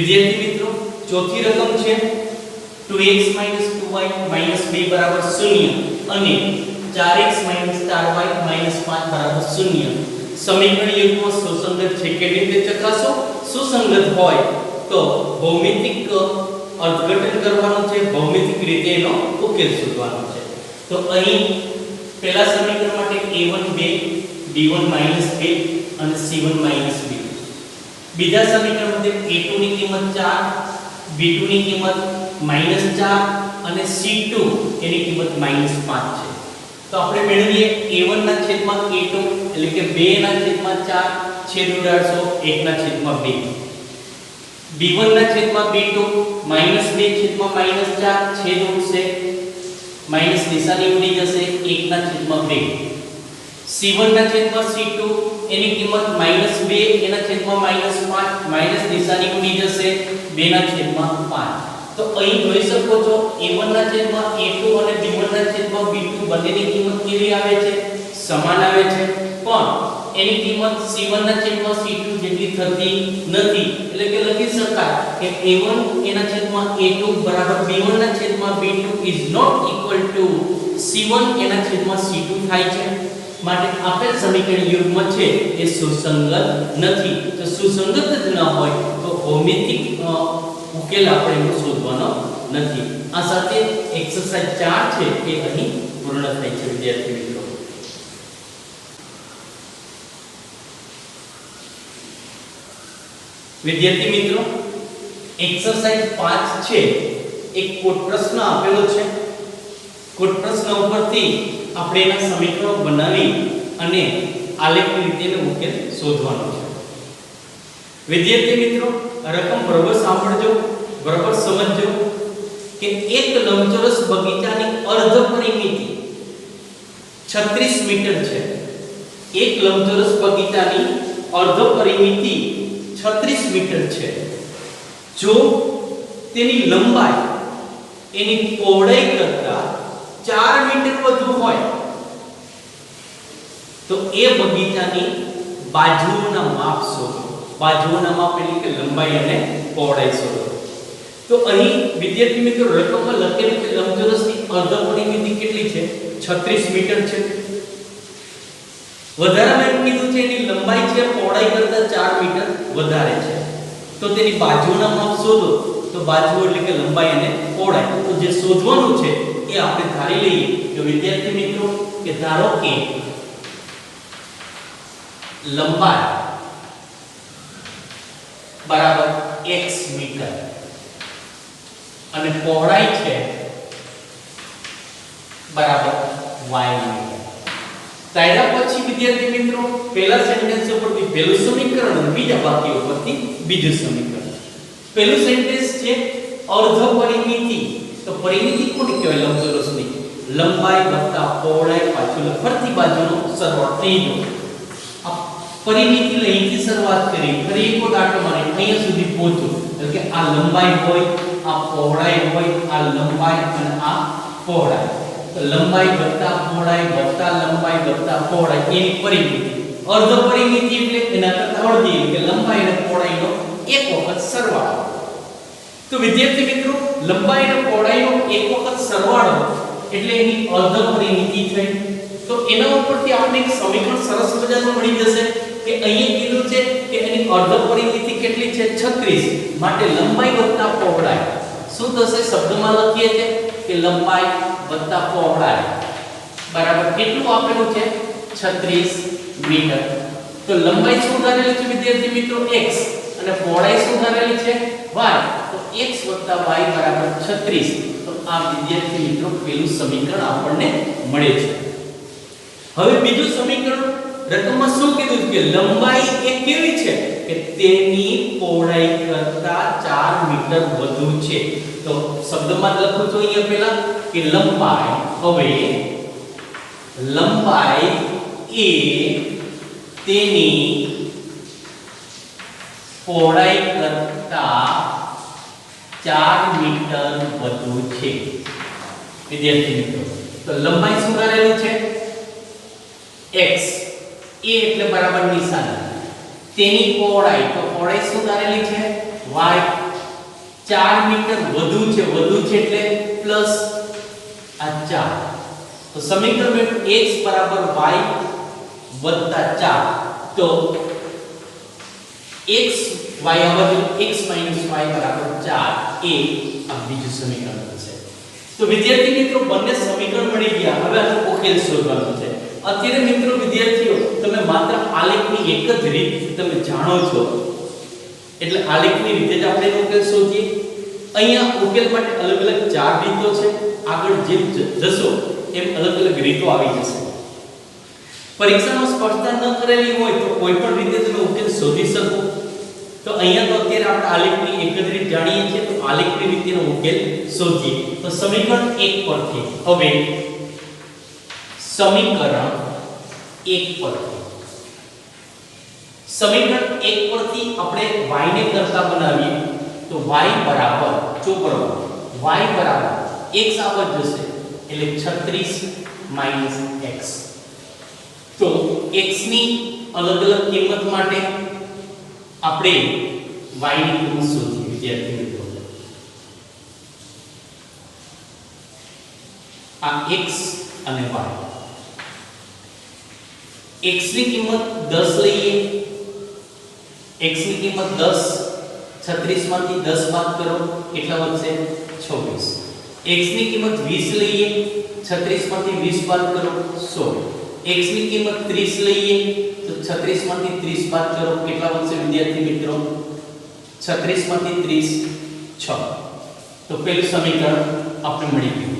વિદ્યાર્થી મિત્રો ચોથી રકમ છે 2x 2y 2 બરાબર 0 અને 4x 4y 5 બરાબર 0 સમીકરણ યુગ્મ સુસંગત છે કે રીતે ચકાસો સુસંગત હોય તો ભૌમિતિક અર્થઘટન કરવાનું છે ભૌમિતિક રીતે એનો ઉકેલ શોધવાનો છે તો અહીં પહેલા સમીકરણ માટે a1 2 b1 2 અને c1 2 બીજા સમીકરણ માટે a2 ની કિંમત 4 b2 ની કિંમત -4 અને c2 એની કિંમત -5 છે તો આપણે મેળવીએ a1 ના છેદમાં a2 એટલે કે 2 ના છેદમાં 4 છેદ ઉડાડશો 1 ના છેદમાં 2 b1 ના છેદમાં b2 -2 છેદમાં -4 છેદ ઉડશે માઈનસ નિશાની ઉડી જશે 1 ના છેદમાં 2 c1 ના છેદમાં c2 એની કિંમત -2 એના છેદમાં -5 માઈનસ નિશાની ઉડી જશે 2 ના છેદમાં 5 તો અહીં જોઈ શકો છો a1 ના છેદમાં a2 અને b1 ના છેદમાં b2 બંનેની કિંમત કેવી આવે છે સમાન આવે છે પણ એની કિંમત c1 ના છેદમાં c2 જેટલી થતી નથી એટલે કે લખી શકાય કે a1 એના છેદમાં a2 બરાબર b1 ના છેદમાં b2 is not equal to c1 એના છેદમાં c2 થાય છે માટે આપેલ સમીકરણ યુગ્મ છે એ સુસંગત નથી તો સુસંગત જ ન હોય તો ભૌમિતિક ઉકેલ આપણે શોધવાનો નથી આ સાથે એક્સરસાઇઝ 4 છે એ અહીં પૂર્ણ થાય છે વિદ્યાર્થી મિત્રો વિદ્યાર્થી મિત્રો એક્સરસાઇઝ 5 છે એક કોટ પ્રશ્ન આપેલો છે કોટ પ્રશ્ન ઉપરથી આપણે એના સમીકરણો બનાવી અને આલેખની રીતે એનો ઉકેલ શોધવાનો છે વિદ્યાર્થી મિત્રો રકમ બરાબર સાંભળજો બરાબર સમજજો કે એક લંબચોરસ બગીચાની અર્ધ પરિમિતિ 36 મીટર છે એક લંબચોરસ બગીચાની અર્ધ પરિમિતિ 36 મીટર છે જો તેની લંબાઈ એની પહોળાઈ કરતા 4 મીટર વધુ હોય તો એ બગીચાની બાજુઓના માપ શોધો બાજુઓના માપ એટલે કે લંબાઈ અને પહોળાઈ શોધો તો અહીં વિદ્યાર્થી મિત્રો રકમમાં લખેલું છે લંબચોરસની અર્ધ પરિમિતિ કેટલી છે 36 મીટર છે વધારામાં એમ કીધું છે એની લંબાઈ છે પહોળાઈ કરતા 4 મીટર વધારે છે તો તેની બાજુઓના માપ શોધો તો બાજુઓ એટલે કે લંબાઈ અને પહોળાઈ તો જે શોધવાનું છે એ આપણે ધારી લઈએ કે વિદ્યાર્થી મિત્રો કે ધારો કે લંબાઈ બરાબર x મીટર અને પહોળાઈ છે બરાબર y મીટર ત્યાર પછી વિદ્યાર્થી મિત્રો પહેલા સેન્ટેન્સ ઉપરથી પહેલું સમીકરણ અને બીજા વાક્ય ઉપરથી બીજું સમીકરણ પહેલું સેન્ટેન્સ છે અર્ધ પરિમિતિ તો પરિમિતિ કોને કહેવાય લંબચોરસની લંબાઈ વત્તા પહોળાઈ પાછળ ફરતી બાજુનો સરવાળો થઈ ગયો આ પરિમિતિ લઈથી શરૂઆત કરી ફરી એક વખત આટો મારી અહીંયા સુધી પહોંચ્યો એટલે કે આ લંબાઈ હોય આ પહોળાઈ હોય આ લંબાઈ અને આ પહોળાઈ તો લંબાઈ વત્તા પહોળાઈ વત્તા લંબાઈ વત્તા પહોળાઈ એની પરિમિતિ અર્ધ પરિમિતિ એટલે એના કરતા અડધી કે લંબાઈ અને પહોળાઈનો એક વખત સરવાળો તો વિદ્યાર્થી મિત્રો લંબાઈ અને પહોળાઈનો એક વખત સરવાળો એટલે એની અર્ધ પરિમિતિ થઈ તો એના ઉપરથી આપણે એક સમીકરણ સરસ મજાનું મળી જશે કે અહીં કીધું છે કે એની અર્ધ પરિમિતિ કેટલી છે 36 માટે લંબાઈ વત્તા પહોળાઈ શું થશે શબ્દમાં લખીએ છે કે લંબાઈ વત્તા પહોળાઈ બરાબર કેટલું આપેલું છે 36 મીટર તો લંબાઈ શું ધારેલી છે વિદ્યાર્થી મિત્રો x અને પહોળાઈ શું ધારેલી છે y તો x y બરાબર 36 તો આ વિદ્યાર્થી મિત્રો પહેલું સમીકરણ આપણને મળે છે હવે બીજું સમીકરણ રકમમાં શું કીધું કે લંબાઈ એ કેવી છે કે તેની પહોળાઈ કરતા 4 મીટર વધુ છે તો શબ્દમાં લખું છું અહીંયા પહેલા કે લંબાઈ હવે લંબાઈ એ તેની પહોળાઈ કરતા 4 મીટર વધુ છે વિદ્યાર્થી મિત્રો તો લંબાઈ શું કરેલું છે x a એટલે બરાબર નિશાની તેની પહોળાઈ તો પહોળાઈ શું ધારેલી છે y 4 મીટર વધુ છે એટલે પ્લસ આ 4, તો સમીકરણ બન્યું x બરાબર y વત્તા 4, તો x y આવશે x માઈનસ y બરાબર 4 એ આ બીજું સમીકરણ થશે. તો વિદ્યાર્થી મિત્રો બંને સમીકરણ મળી ગયા, હવે આનો ઉકેલ શોધવાનો છે. અત્યારે મિત્રો વિદ્યાર્થીઓ તમે માત્ર આલેખની એક જ રીત તમે જાણો છો, એટલે આલેખની રીતે જ આપણે ઉકેલ શોધીએ. અહીંયા ઉકેલ માટે અલગ અલગ 4 રીતો છે, આગળ જેમ જશો એમ અલગ અલગ રીતો આવી જશે. પરીક્ષામાં સ્પષ્ટતા ન કરેલી હોય તો કોઈ પણ રીતે તમે ઉકેલ શોધી શકો. તો અહીંયા તો અત્યારે આપણે આલેખની એક જ રીત જાણીએ છીએ, તો આલેખની રીતેનો ઉકેલ શોધીએ. તો સમીકરણ 1 પરથી હવે સમીકરણ 1 પરથી આપણે y ને કરતા બનાવીએ, તો y બરાબર ચોપડો y બરાબર x આવત જશે એટલે 36 - x. તો x ની અલગ અલગ કિંમત માટે આપણે y ની કિંમત શોધીએ વિદ્યાર્થી મિત્રો. આ x અને y, x ની કિંમત 10 લઈએ, x ની કિંમત 10, 36 માંથી 10 બાદ કરો કેટલા વધશે 26. x ની કિંમત 20 લઈએ, 36 માંથી 20 બાદ કરો 16. x ની કિંમત 30 લઈએ, તો 36 માંથી 30 બાદ કરો કેટલા વધશે વિદ્યાર્થી મિત્રો 36 માંથી 30 6. તો પહેલું સમીકરણ આપણે મળી ગયું.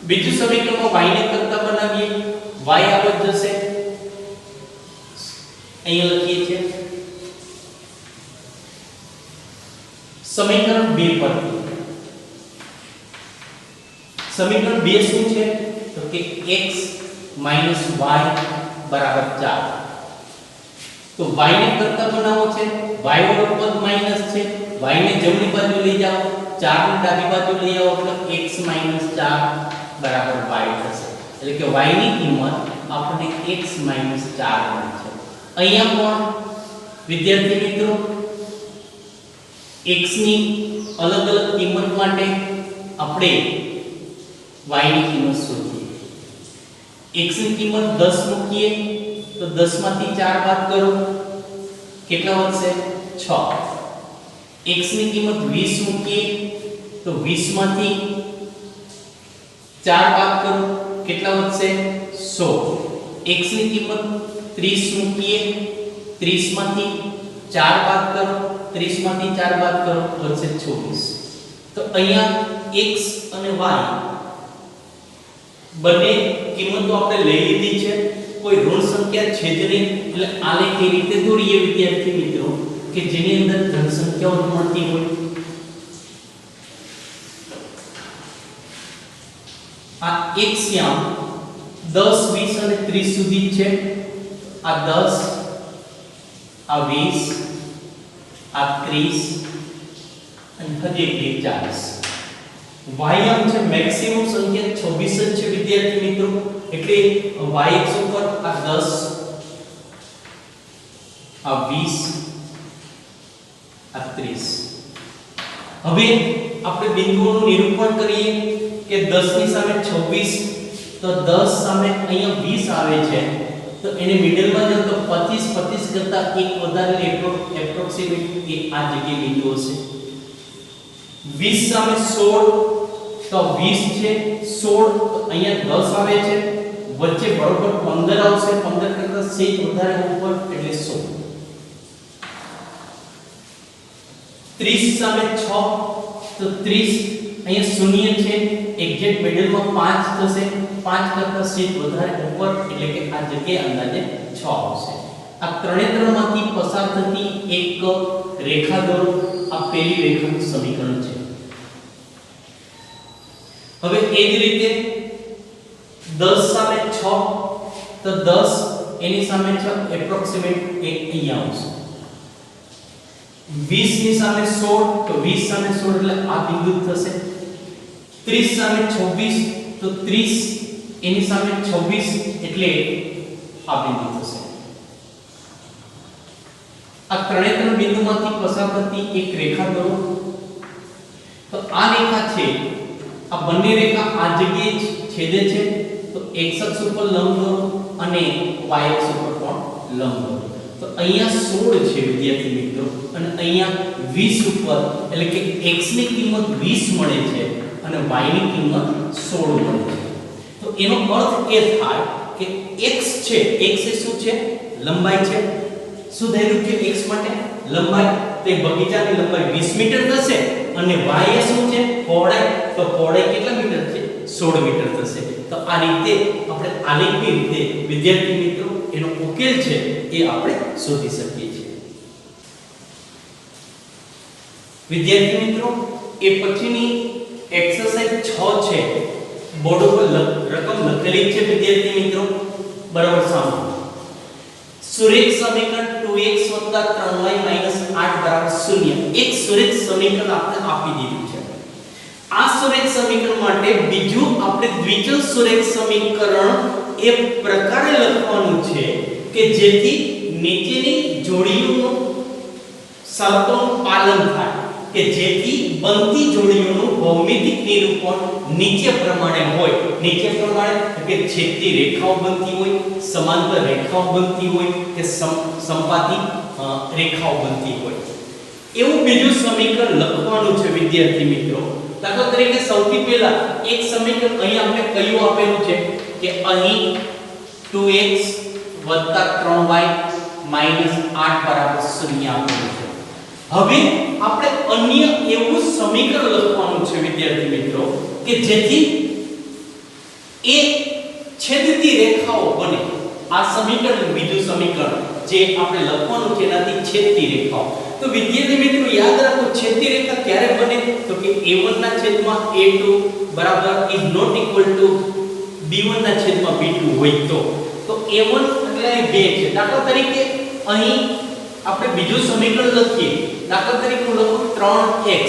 બીજું સમીકરણમાં y ને કરતા બનાવીએ, y આવત જશે અહીંયા લખીએ છીએ સમીકરણ 2 પરથી. સમીકરણ 2 શું છે તો કે x માઈનસ y બરાબર 4. તો y ને કરતા બનાવો છે, y વાળો પદ માઈનસ છે, y ને જમણી બાજુ લઈ જાઓ, 4 ને ડાબી બાજુ લઈ આવો એટલે x માઈનસ 4 બરાબર y થશે. એટલે કે y ની કિંમત આપણને x માઈનસ 4 મળે છે. અહીંયા પણ વિદ્યાર્થી મિત્રો x ની અલગ અલગ કિંમત માટે આપણે y ની કિંમત શોધીએ. x ની કિંમત 10 મૂકીએ તો 10 માંથી 4 બાદ કરો કેટલા વધશે 6. x ની કિંમત 20 મૂકીએ તો 20 માંથી 4 બાદ કરો કેટલા વધશે 100. x ની કિંમત 30 મૂકીએ, 30 માંથી 4 બાદ કરો, 30 માંથી 4 બાદ કરો વધશે 24. તો અહીંયા x અને y બંને કિંમતો આપણે લઈ લીધી છે, કોઈ ઋણ સંખ્યા છે જ નહીં, એટલે આલેખ એ રીતે દોરીએ વિદ્યાર્થી મિત્રો કે જેની અંદર ધન સંખ્યાઓ મળતી હોય. આ x યામ 10 20 અને 30 સુધી છે. આ 10, આ 20, આ 30 અને હજી એક 40. વાયમ છે મેક્સિમમ સંખ્યા 26 જ છે વિદ્યાર્થી મિત્રો, એટલે y અક્ષ ઉપર આ 10, આ 20, આ 30. હવે આપણે બિંદુઓનું નિરૂપણ કરીએ કે 10 ની સામે 26, તો 10 સામે અહીંયા 20 આવે છે, તો એને મિડલમાં જો તો 25 કરતા એક વધારે એપ્રોક્સિમેટ એ આ જગ્યાએ બિંદુ હશે. 20 સામે 16, તો 20 છે 16, તો અહીંયા 10 આવે છે, વચ્ચે બરોબર 15 આવશે, 15 કરતા સેજ વધારે ઉપર એટલે 16. 30 સામે 6, તો 30 અહીંયા શૂન્ય છે, એક્ઝેક્ટ મિડલમાં 5 થશે, 5 કરતા સેજ વધારે ઉપર એટલે કે આ જગ્યાએ અંદાજે 6 આવશે. આ ત્રણે માંથી પસાર થતી એક રેખા દોરો, આ પહેલી રેખાનું સમીકરણ છે. હવે એ જ રીતે 10 સામે 6, તો 10 એની સામે 6 એપ્રોક્સિમેટ એક અહીંયા આવશે. 20 ની સામે 16, તો 20 સામે 16 એટલે આ બિંદુ થશે. 30 સામે 26, તો 30 એની સામે 26 એટલે આ બિંદુ થશે. આ ત્રણે ત્રણ બિંદુમાંથી પસાર થતી એક રેખા દોરો. તો આ રેખા છે, આ બંને રેખા આ જગ્યાએ છેદે છે, તો x અક્ષ ઉપર લંબ દોરો અને y અક્ષ ઉપર પણ લંબ દોરો. તો અહીંયા 16 છે વિદ્યાર્થી મિત્રો અને અહીંયા 20 ઉપર એટલે કે x ની કિંમત 20 મળે છે અને y ની કિંમત 16 મળે છે. તો એનો અર્થ એ થાય કે x છે, x એ શું છે? લંબાઈ છે. શું થયું કે x માટે લંબાઈ, તો બગીચાની લંબાઈ 20 મીટર થશે અને y એ શું છે? પહોળાઈ. તો પહોળાઈ કેટલા મીટર છે? 16 મીટર થશે. તો આ રીતે આપણે આલેખની રીતે વિદ્યાર્થી મિત્રો એનો ઉકેલ છે એ આપણે શોધી શકીએ છીએ. વિદ્યાર્થી મિત્રો એ પછીની એક્સરસાઇઝ 6 છે, બોર્ડ ઉપર રકમ લખેલી છે વિદ્યાર્થી મિત્રો, બરાબર સાંભળો. સુરેખ સમીકરણ 2x 3y 8 0. એક સુરેખ સમીકરણ આપણે આપી દીધું છે. આ સુરેખ સમીકરણ માટે બીજું આપણે દ્વિચલ સુરેખ સમીકરણ એ પ્રકારે લખવાનું છે કે જેથી નીચેની જોડીઓનું શરતોનું પાલન થાય, કે જેથી બનતી જોડીઓનું ભૌમિતિક નિરૂપણ નીચે પ્રમાણે હોય. નીચે પ્રમાણે કે છેદતી રેખાઓ બનતી હોય, સમાંતર રેખાઓ બનતી હોય કે સંપાતી રેખાઓ બનતી હોય. એવું બીજું સમીકરણ લખવાનું છે વિદ્યાર્થી મિત્રો. દાખલા તરીકે સૌથી પહેલા એક સમીકરણ અહીં આપણે કયું આપેલું છે કે અહીં 2x 3y 8 0 આપેલું છે. હવે આપણે અન્ય એવું સમીકરણ લખવાનું છે વિદ્યાર્થી મિત્રો કે જેથી એ છેદતી રેખાઓ બને. આ સમીકરણ બીજું સમીકરણ જે આપણે લખવાનું છે એનાથી છેદતી રેખાઓ. તો વિદ્યાર્થી મિત્રો યાદ રાખો છેદતી રેખા ક્યારે બને તો કે a1 ના છેદમાં a2 બરાબર is not equal to b1 ના છેદમાં b2 હોય તો a1 એટલે 2 છે. દાખલા તરીકે અહીં આપણે બીજું સમીકરણ લખીએ. દાખલા તરીકે હું લખું 3x,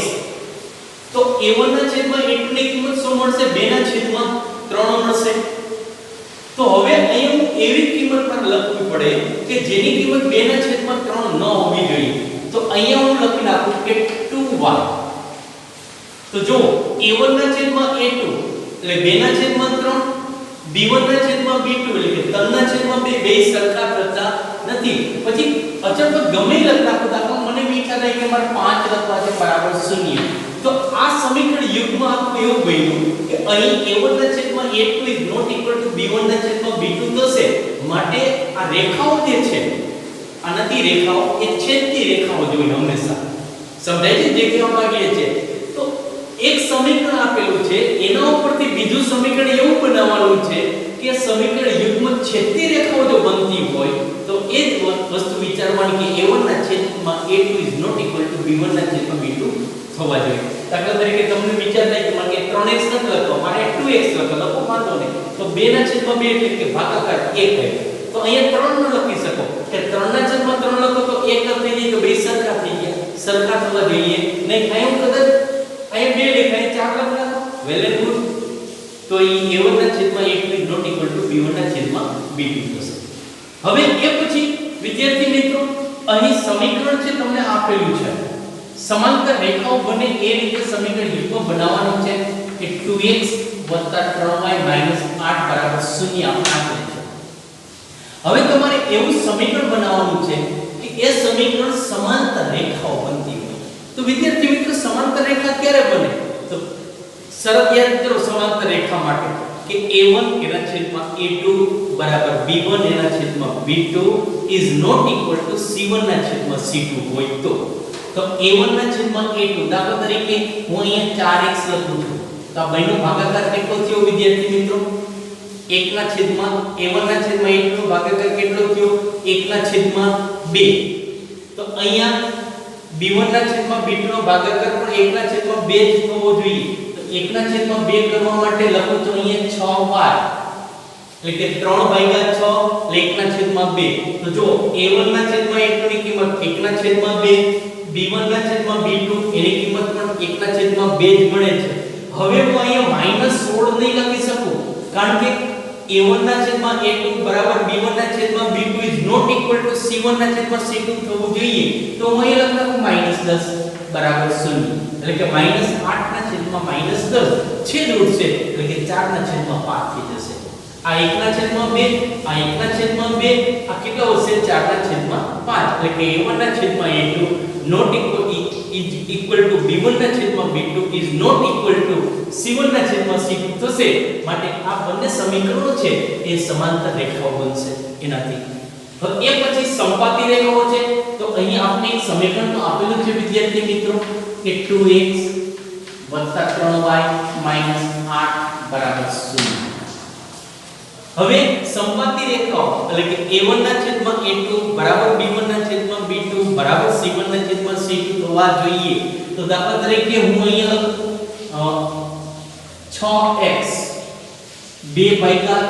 તો a1 ના છેદમાં a2 ની કિંમત શું મળશે? 2 ના છેદમાં 3 મળશે. તો હવે અહીં હું એવી કિંમત પર લખવી પડે કે જેની કિંમત 2 ના છેદમાં 3 ન હોવી જોઈએ. તો અહીંયા હું લખી નાખું કે 2y. તો જો a1 ના છેદમાં a2 એટલે 2 ના છેદમાં 3, b1 ના છેદમાં b2 એટલે કે 3 ના છેદમાં 2 બે સરખા થતા નથી. પછી અચળ પદ ગમે લખી નાખો. દાખલા મને વિચાર થાય કે મારે 5 લખવા છે બરાબર 0. તો આ સમીકરણ યુગ્મ આખું એવું બન્યું કે અહીં a1 ના છેદમાં a2 is not equal to b1 ના છેદમાં b2 થશે. માટે આ રેખાઓ જે છે આ નથી રેખાઓ, એ છેદતી રેખાઓ જોઈએ હંમેશા. સમજાય છે જે કહેવા માંગીએ છે? તો એક સમીકરણ આપેલું છે, એના ઉપરથી બીજું સમીકરણ એવું બનાવવાનું છે કે સમીકરણ યુગ્મ છેદતી રેખાઓ જો બનતી હોય તો એ જ વસ્તુ વિચારવાની કે a1 ના છેદમાં a2 is not equal to b1 ના છેદમાં b2 થવા જોઈએ. દાખલા તરીકે તમને વિચાર થાય કે મને 3x નથી લખો, મારે 2x લખો વાંધો નહીં. તો 2 ના છેદમાં 2 એટલે કે ભાગાકાર 1 થાય. તો અહીંયા 3 ન લખી શકો કે 3 ના છેદમાં 3 લખો તો 1 થઈ જાય. તો બે સરખા થઈ ગયા, સરખા થવા જોઈએ નહીં. અહીં કદાચ અહીં 2 લખાય 4 લખ નાખો, વેલ એન્ડ ગુડ. તો અહીં a1 ના છેદમાં a2 is not equal to b1 ના છેદમાં b2 થશે. હવે એ પછી વિદ્યાર્થી મિત્રો અહીં સમીકરણ છે તમને આપેલું છે, સમાંતર રેખાઓ બને એ રીતે સમીકરણ યુગ્મ બનાવવાનું છે કે 2x 3y 8 0 આપેલ છે. હવે તમારે એવું સમીકરણ બનાવવાનું છે કે એ સમીકરણ સમાંતર રેખાઓ બનતી હોય. તો વિદ્યાર્થી મિત્રો સમાંતર રેખા ક્યારે બને? તો શરત યાદ કરો સમાંતર રેખા માટે કે a1 એના છેદમાં a2 બરાબર b1 એના છેદમાં b2 is not equal to c1 ના છેદમાં c2 હોય. તો a1 ના છેદમાં a2 દાખલા તરીકે હું અહીંયા 4x લખું છું. તો આ બેનો ભાગાકાર કેટલો થયો વિદ્યાર્થી મિત્રો? 1 ના છેદમાં a1 ના છેદમાં a2 નો ભાગાકાર કેટલો થયો? 1 ના છેદમાં 2. તો અહીંયા b1 ના છેદમાં b2 નો ભાગાકાર પણ 1 ના છેદમાં 2 જ થવો જોઈએ. તો 1 ના છેદમાં 2 કરવા માટે લખું તો અહીંયા 6y એટલે કે 3/6 એટલે 1 ના છેદમાં 2. તો જો a1 ના છેદમાં a2 ની કિંમત 1 ના છેદમાં 2, b1 ના છેદમાં b2 એની કિંમત પણ 1 ના છેદમાં 2 જ મળે છે. હવે હું અહીંયા -16 નહીં લખી શકું કારણ કે a1 ના છેદમાં a2 બરાબર b1 ના છેદમાં b2 is not equal to c1 ના છેદમાં c2 થવું જોઈએ. તો હું અહીંયા લખી નાખું -10. બરાબર 0 એટલે કે -8 ના છેદમાં -10 છેદ ઉડશે એટલે કે 4 ના છેદમાં 5 થઈ જશે આ 1 ના છેદમાં 2 આ 1 ના છેદમાં 2 આ કેટલો હશે 4 ના છેદમાં 5 એટલે કે a1 ના છેદમાં a2 not equal to b1 ના છેદમાં b2 is not equal to c1 ના છેદમાં c2 થશે માટે આ બંને સમીકરણો છે એ સમાંતર રેખાઓ બનશે એનાથી હવે એ પછી સમપાતી રેખાઓ છે તો અહીં આપણે એક સમીકરણ તો આપેલું છે વિદ્યાર્થી મિત્રો કે 2x 3y 8 0 હવે સમપાતી રેખાઓ એટલે કે a1 ના છેદમાં a2 બરાબર b1 ના છેદમાં b2 બરાબર c1 ના છેદમાં c2 થવા જોઈએ તો દાખલા તરીકે હું અહીંયા લખું 6x 2 ભાગ્યા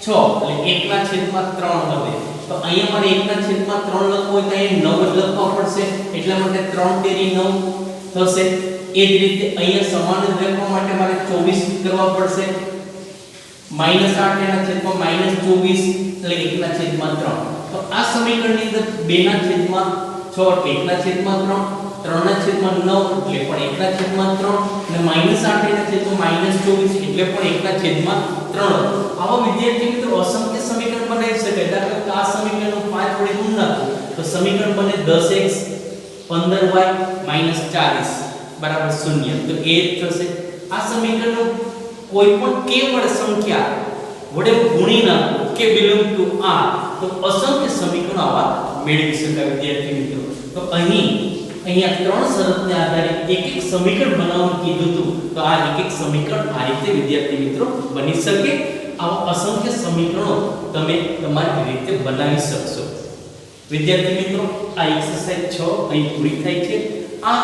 6 એટલે 1 ના છેદમાં 3 વધે તો અહીંયા મારે 1 ના છેદમાં 3 લખવું હોય તો અહીંયા 9 જ લખવા પડશે એટલા માટે 3 તેરી 9 થશે એ જ રીતે અહીંયા સમાન લખવા માટે મારે 24 કરવા પડશે -8 એના છેદમાં -24 એટલે 1 ના છેદમાં 3 તો આ સમીકરણની અંદર 2 ના છેદમાં 6 એટલે 1 ના છેદમાં 3 3 ના છેદમાં 9 એટલે પણ 1 ના છેદમાં 3 અને -8 એના છેદમાં -24 એટલે પણ 1 ના છેદમાં 3 આવા વિદ્યાર્થી મિત્રો અસંખ્ય સમીકરણ બનાવી શકાય દાખલા કે આ સમીકરણનું 5 વડે ગુણ નાખો તો સમીકરણ બને 10x 15y -40 બરાબર 0 તો એ જ થશે આ સમીકરણનું કોઈ પણ કેવળ સંખ્યા વડે ગુણી નાખો કે બિલોંગ ટુ r તો અસંખ્ય સમીકરણો આવા મેળવી શકાય વિદ્યાર્થી મિત્રો તો અહીંયા ત્રણ શરતને આધારે એક એક સમીકરણ બનાવવાનું કીધું હતું તો આ એક એક સમીકરણ આ રીતે વિદ્યાર્થી મિત્રો બની શકે આવા અસંખ્ય સમીકરણો તમે તમારી રીતે બનાવી શકશો વિદ્યાર્થી મિત્રો આ એક્સરસાઇઝ 6 અહીં પૂરી થાય છે આ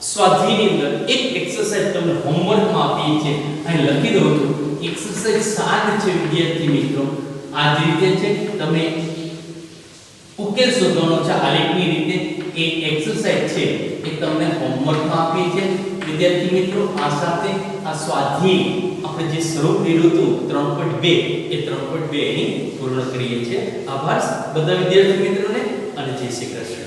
સ્વાધ્યાયની અંદર એક એક્સરસાઇઝ તમને હોમવર્કમાં આપી છે અહીં લખી દઉં છું એક્સરસાઇઝ 7 છે વિદ્યાર્થી મિત્રો આ જ રીતે છે તમે ઉકેલ શોધવાનો છે આલેખની રીતે એક એક્સરસાઇઝ છે એ તમને હોમવર્કમાં આપી છે વિદ્યાર્થી મિત્રો આ સાથે આ સ્વાધ્યાય આપણે જે શરૂ કર્યું હતું 3.2 એ 3.2 અહીં પૂર્ણ કરીએ છીએ આભાર બધા વિદ્યાર્થી મિત્રોને અને જય શ્રી કૃષ્ણ